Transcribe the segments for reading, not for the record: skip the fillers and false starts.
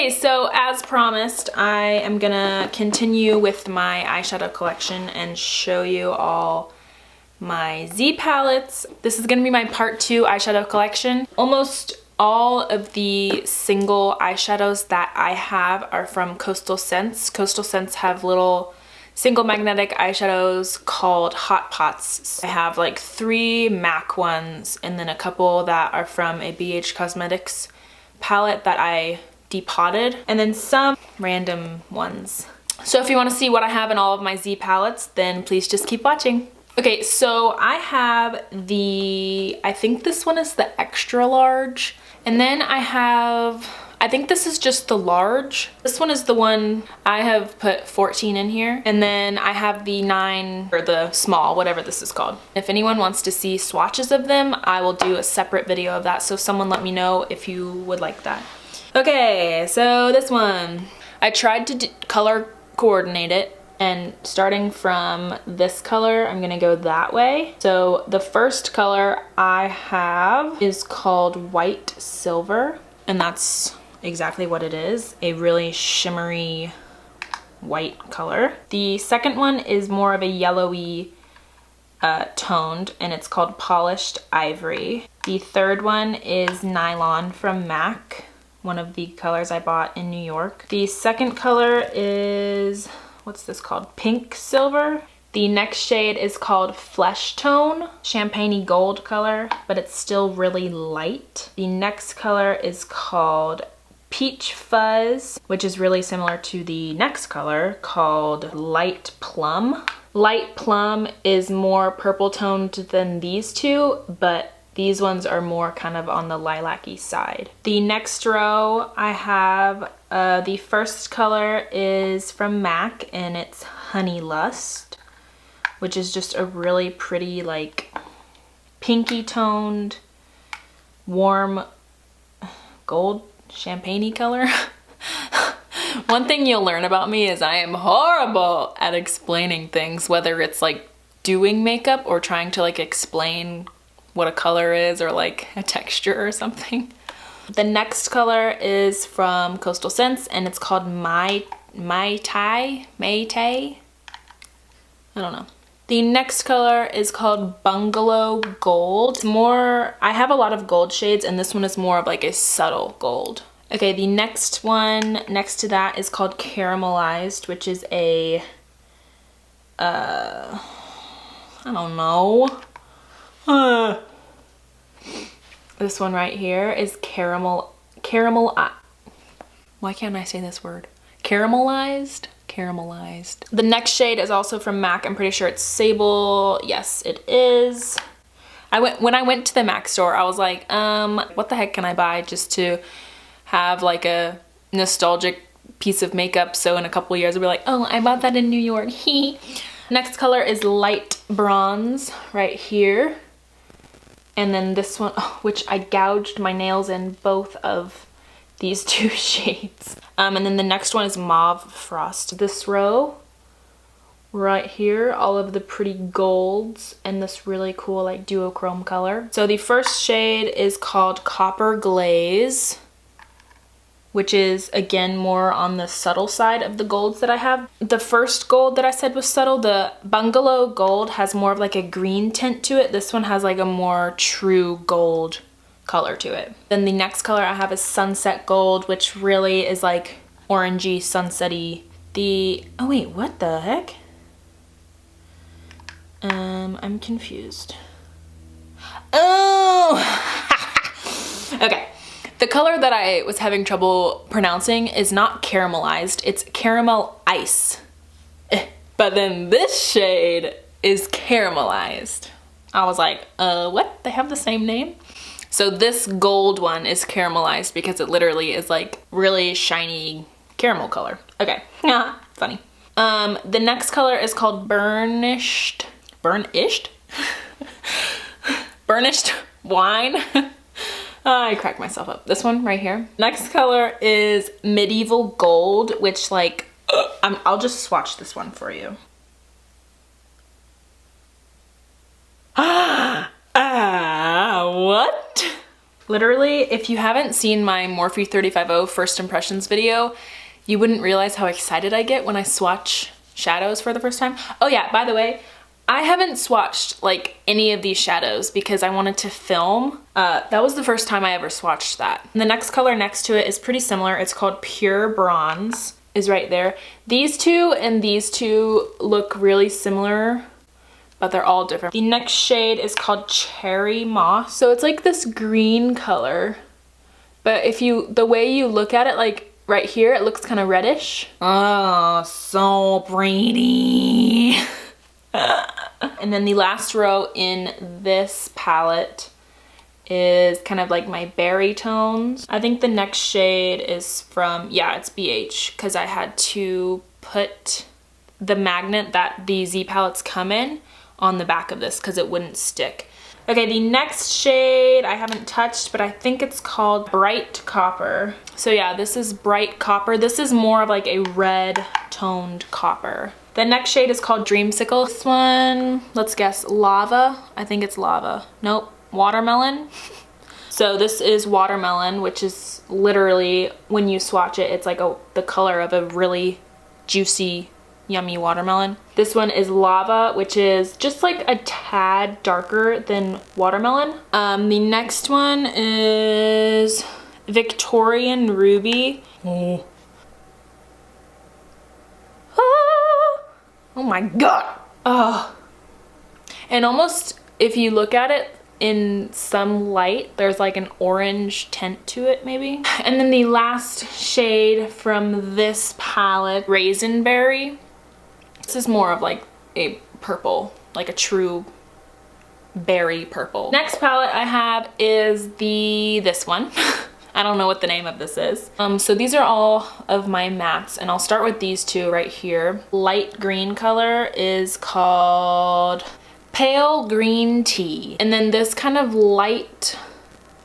Okay, so as promised, I am gonna continue with my eyeshadow collection and show you all my Z palettes. This is gonna be my part 2 eyeshadow collection. Almost all of the single eyeshadows that I have are from Coastal Scents. Coastal Scents have little single magnetic eyeshadows called Hot Pots. I have like 3 MAC ones and then a couple that are from a BH Cosmetics palette that I depotted, and then some random ones. So if you want to see what I have in all of my Z palettes, then please just keep watching. Okay, so I have I think this one is the extra large, and then I think this is just the large. This one is the one, I have put 14 in here. And then I have the 9, or the small, whatever this is called. If anyone wants to see swatches of them, I will do a separate video of that. So someone let me know if you would like that. Okay, so this one. I tried to color coordinate it. And starting from this color, I'm gonna go that way. So the first color I have is called White Silver. And that's exactly what it is, a really shimmery white color. The second one is more of a yellowy toned, and it's called Polished Ivory. The third one is Nylon from MAC, one of the colors I bought in New York. The second color is, what's this called? Pink Silver. The next shade is called Flesh Tone, champagne-y gold color, but it's still really light. The next color is called Peach Fuzz, which is really similar to the next color called Light Plum. Light Plum is more purple toned than these two, but these ones are more kind of on the lilac-y side. The next row I have, the first color is from MAC and it's Honey Lust, which is just a really pretty like pinky toned, warm gold champagne-y color. One thing you'll learn about me is I am horrible at explaining things, whether it's like doing makeup or trying to like explain what a color is or like a texture or something. The next color is from Coastal Scents and it's called Mai Tai. I don't know. The next color is called Bungalow Gold. I have a lot of gold shades and this one is more of like a subtle gold. Okay, the next one next to that is called Caramelized, which is a, I don't know. This one right here is caramel, why can't I say this word? Caramelized. The next shade is also from MAC. I'm pretty sure it's Sable. Yes, it is. When I went to the MAC store, I was like, what the heck can I buy just to have like a nostalgic piece of makeup, so in a couple years I'll be like, oh, I bought that in New York. Next color is Light Bronze right here. And then this one, which I gouged my nails in both of these 2 shades. And then the next one is Mauve Frost. This row right here, all of the pretty golds and this really cool like duochrome color. So the first shade is called Copper Glaze, which is again more on the subtle side of the golds that I have. The first gold that I said was subtle, the Bungalow Gold, has more of like a green tint to it. This one has like a more true gold color to it. Then the next color I have is Sunset Gold, which really is like orangey, sunset-y. Oh wait, what the heck? I'm confused. Oh! Okay. The color that I was having trouble pronouncing is not caramelized, it's caramel ice. But then this shade is caramelized. I was like, what? They have the same name? So this gold one is caramelized because it literally is like really shiny caramel color. Okay, funny. The next color is called Burnished Wine. I cracked myself up. This one right here. Next color is Medieval Gold, which like, I'll just swatch this one for you. What? Literally, if you haven't seen my Morphe 350 first impressions video, you wouldn't realize how excited I get when I swatch shadows for the first time. Oh yeah, by the way, I haven't swatched like any of these shadows because I wanted to film. That was the first time I ever swatched that. And the next color next to it is pretty similar. It's called Pure Bronze, is right there. These two and these two look really similar, but they're all different. The next shade is called Cherry Moss. So it's like this green color, but the way you look at it, like right here, it looks kind of reddish. Oh, so pretty. And then the last row in this palette is kind of like my berry tones. I think the next shade is from, yeah, it's BH, because I had to put the magnet that the Z palettes come in on the back of this because it wouldn't stick. Okay, the next shade I haven't touched, but I think it's called Bright Copper. So yeah, this is Bright Copper. This is more of like a red toned copper. The next shade is called Dreamsicle. This one, let's guess, Lava. I think it's Lava. Nope, Watermelon. So this is Watermelon, which is literally, when you swatch it, it's like the color of a really juicy, yummy watermelon. This one is Lava, which is just like a tad darker than Watermelon. The next one is Victorian Ruby. Oh. Oh my god. Oh. And almost, if you look at it in some light, there's like an orange tint to it maybe. And then the last shade from this palette, Raisin Berry. This is more of like a purple, like a true berry purple. Next palette I have is this one. I don't know what the name of this is. So these are all of my mattes, and I'll start with these two right here. Light green color is called Pale Green Tea. And then this kind of light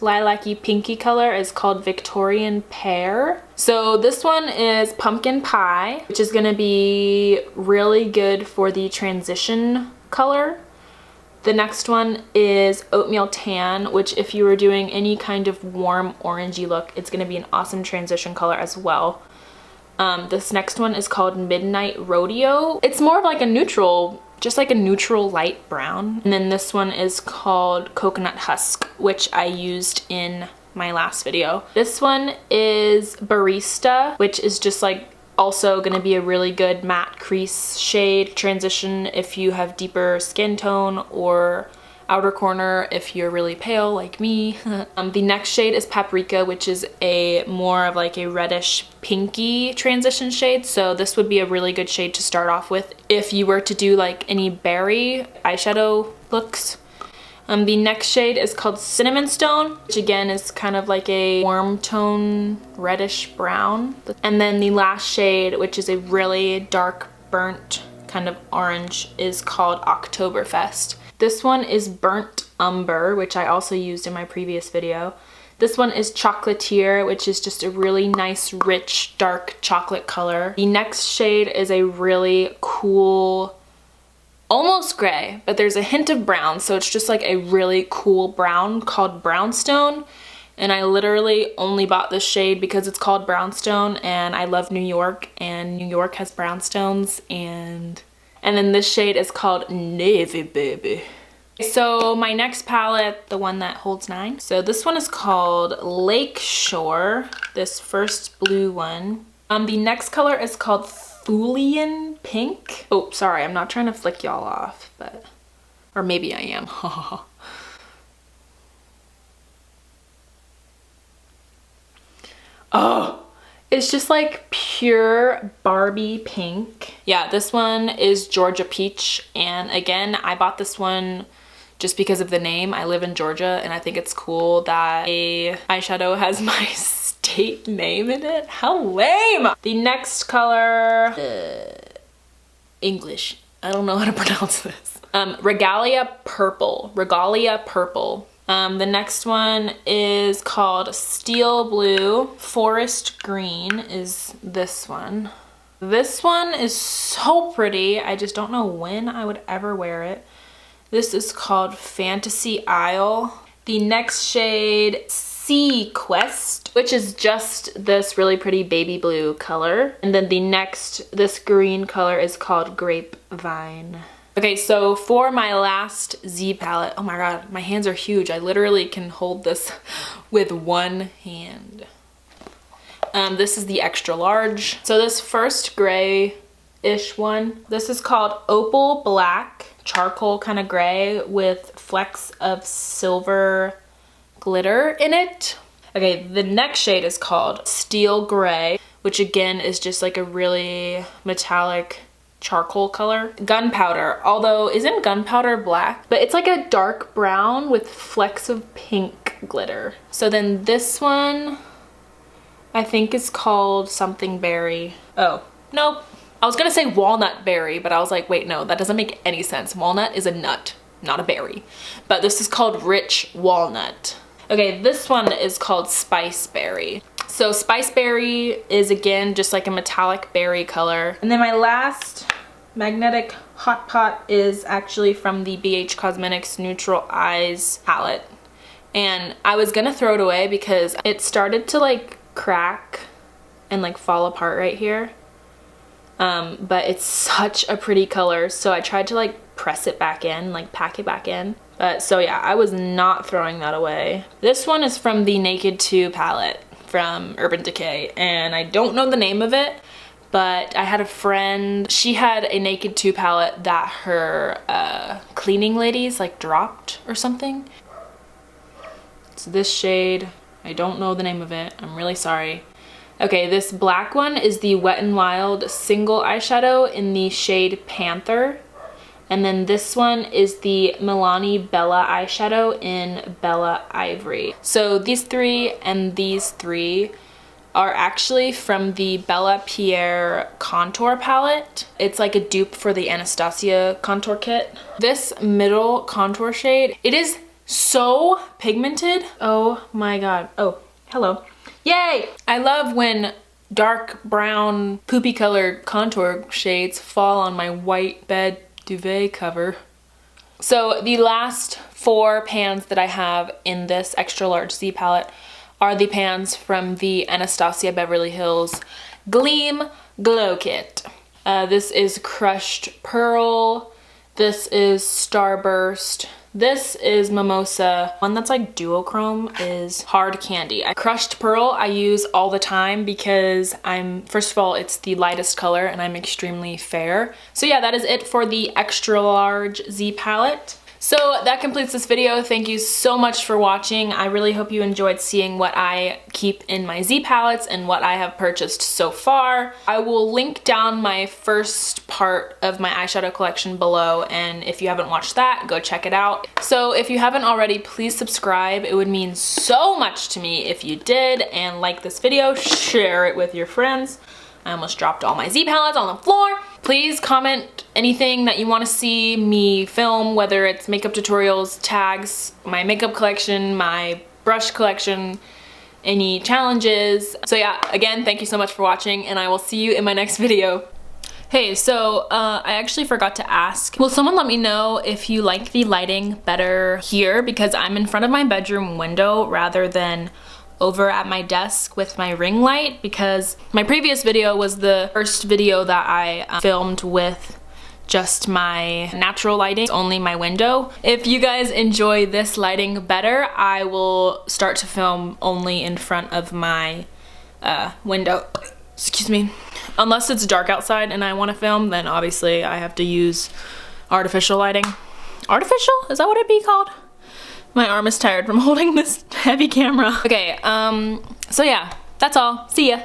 lilac-y pinky color is called Victorian Pear. So this one is Pumpkin Pie, which is gonna be really good for the transition color. The next one is Oatmeal Tan, which if you were doing any kind of warm orangey look, it's gonna be an awesome transition color as well. This next one is called Midnight Rodeo. It's more of like a neutral, just like a neutral light brown. And then this one is called Coconut Husk, which I used in my last video. This one is Barista, which is just like also gonna be a really good matte crease shade transition if you have deeper skin tone, or outer corner if you're really pale like me. The next shade is Paprika, which is a more of like a reddish pinky transition shade. So this would be a really good shade to start off with if you were to do like any berry eyeshadow looks. The next shade is called Cinnamon Stone, which again is kind of like a warm tone reddish brown. And then the last shade, which is a really dark burnt kind of orange, is called Oktoberfest. This one is Burnt Umber, which I also used in my previous video. This one is Chocolatier, which is just a really nice, rich, dark chocolate color. The next shade is a really cool, almost gray, but there's a hint of brown, so it's just like a really cool brown called Brownstone. And I literally only bought this shade because it's called Brownstone, and I love New York, and New York has brownstones. And then this shade is called Navy Baby. So my next palette, the one that holds 9. So this one is called Lakeshore, this first blue one. The next color is called Thulian Pink. Oh, sorry, I'm not trying to flick y'all off, but, or maybe I am. Oh, it's just like pure Barbie pink. Yeah, this one is Georgia Peach, and again, I bought this one just because of the name. I live in Georgia, and I think it's cool that a eyeshadow has my state name in it. How lame! The next color, English. I don't know how to pronounce this. Regalia Purple. Regalia Purple. The next one is called Steel Blue. Forest Green is this one. This one is so pretty. I just don't know when I would ever wear it. This is called Fantasy Isle. The next shade, Sea Quest, which is just this really pretty baby blue color. And then the next, this green color is called Grapevine. Okay, so for my last Z palette, oh my god, my hands are huge. I literally can hold this with one hand. This is the extra large. So this first gray-ish one, this is called Opal Black, charcoal kind of gray with flecks of silver glitter in it. Okay, the next shade is called Steel Gray, which again is just like a really metallic charcoal color. Gunpowder, although isn't gunpowder black? But it's like a dark brown with flecks of pink glitter. So then this one, I think is called something berry. Oh, nope. I was gonna say walnut berry, but I was like, wait, no, that doesn't make any sense. Walnut is a nut, not a berry. But this is called Rich Walnut. Okay, this one is called Spice Berry. So Spice Berry is again just like a metallic berry color. And then my last magnetic hot pot is actually from the BH Cosmetics Neutral Eyes palette. And I was gonna throw it away because it started to like crack and like fall apart right here. But it's such a pretty color, so I tried to like press it back in, like pack it back in. So yeah, I was not throwing that away. This one is from the Naked 2 palette from Urban Decay, and I don't know the name of it, but I had a friend, she had a Naked 2 palette that her cleaning ladies like dropped or something. It's this shade. I don't know the name of it. I'm really sorry. Okay, this black one is the Wet n Wild single eyeshadow in the shade Panther. And then this one is the Milani Bella eyeshadow in Bella Ivory. So these three and these three are actually from the Bella Pierre contour palette. It's like a dupe for the Anastasia contour kit. This middle contour shade, it is so pigmented. Oh my god. Oh, hello. Yay! I love when dark brown poopy colored contour shades fall on my white bed duvet cover. So the last 4 pans that I have in this extra large Z palette are the pans from the Anastasia Beverly Hills Gleam Glow Kit. This is Crushed Pearl. This is Starburst. This is Mimosa. One that's like duochrome is Hard Candy. Crushed Pearl I use all the time because first of all, it's the lightest color and I'm extremely fair. So yeah, that is it for the extra large Z palette. So that completes this video. Thank you so much for watching. I really hope you enjoyed seeing what I keep in my Z palettes and what I have purchased so far. I will link down my first part of my eyeshadow collection below, and if you haven't watched that, go check it out. So if you haven't already, please subscribe. It would mean so much to me if you did, and like this video, share it with your friends. I almost dropped all my Z palettes on the floor. Please comment anything that you want to see me film, whether it's makeup tutorials, tags, my makeup collection, my brush collection, any challenges. So yeah, again, thank you so much for watching, and I will see you in my next video. Hey, so I actually forgot to ask, will someone let me know if you like the lighting better here, because I'm in front of my bedroom window rather than over at my desk with my ring light, because my previous video was the first video that I filmed with just my natural lighting, it's only my window. If you guys enjoy this lighting better, I will start to film only in front of my window. Excuse me. Unless it's dark outside and I want to film, then obviously I have to use artificial lighting. Artificial? Is that what it'd be called? My arm is tired from holding this heavy camera. Okay, so yeah, that's all. See ya.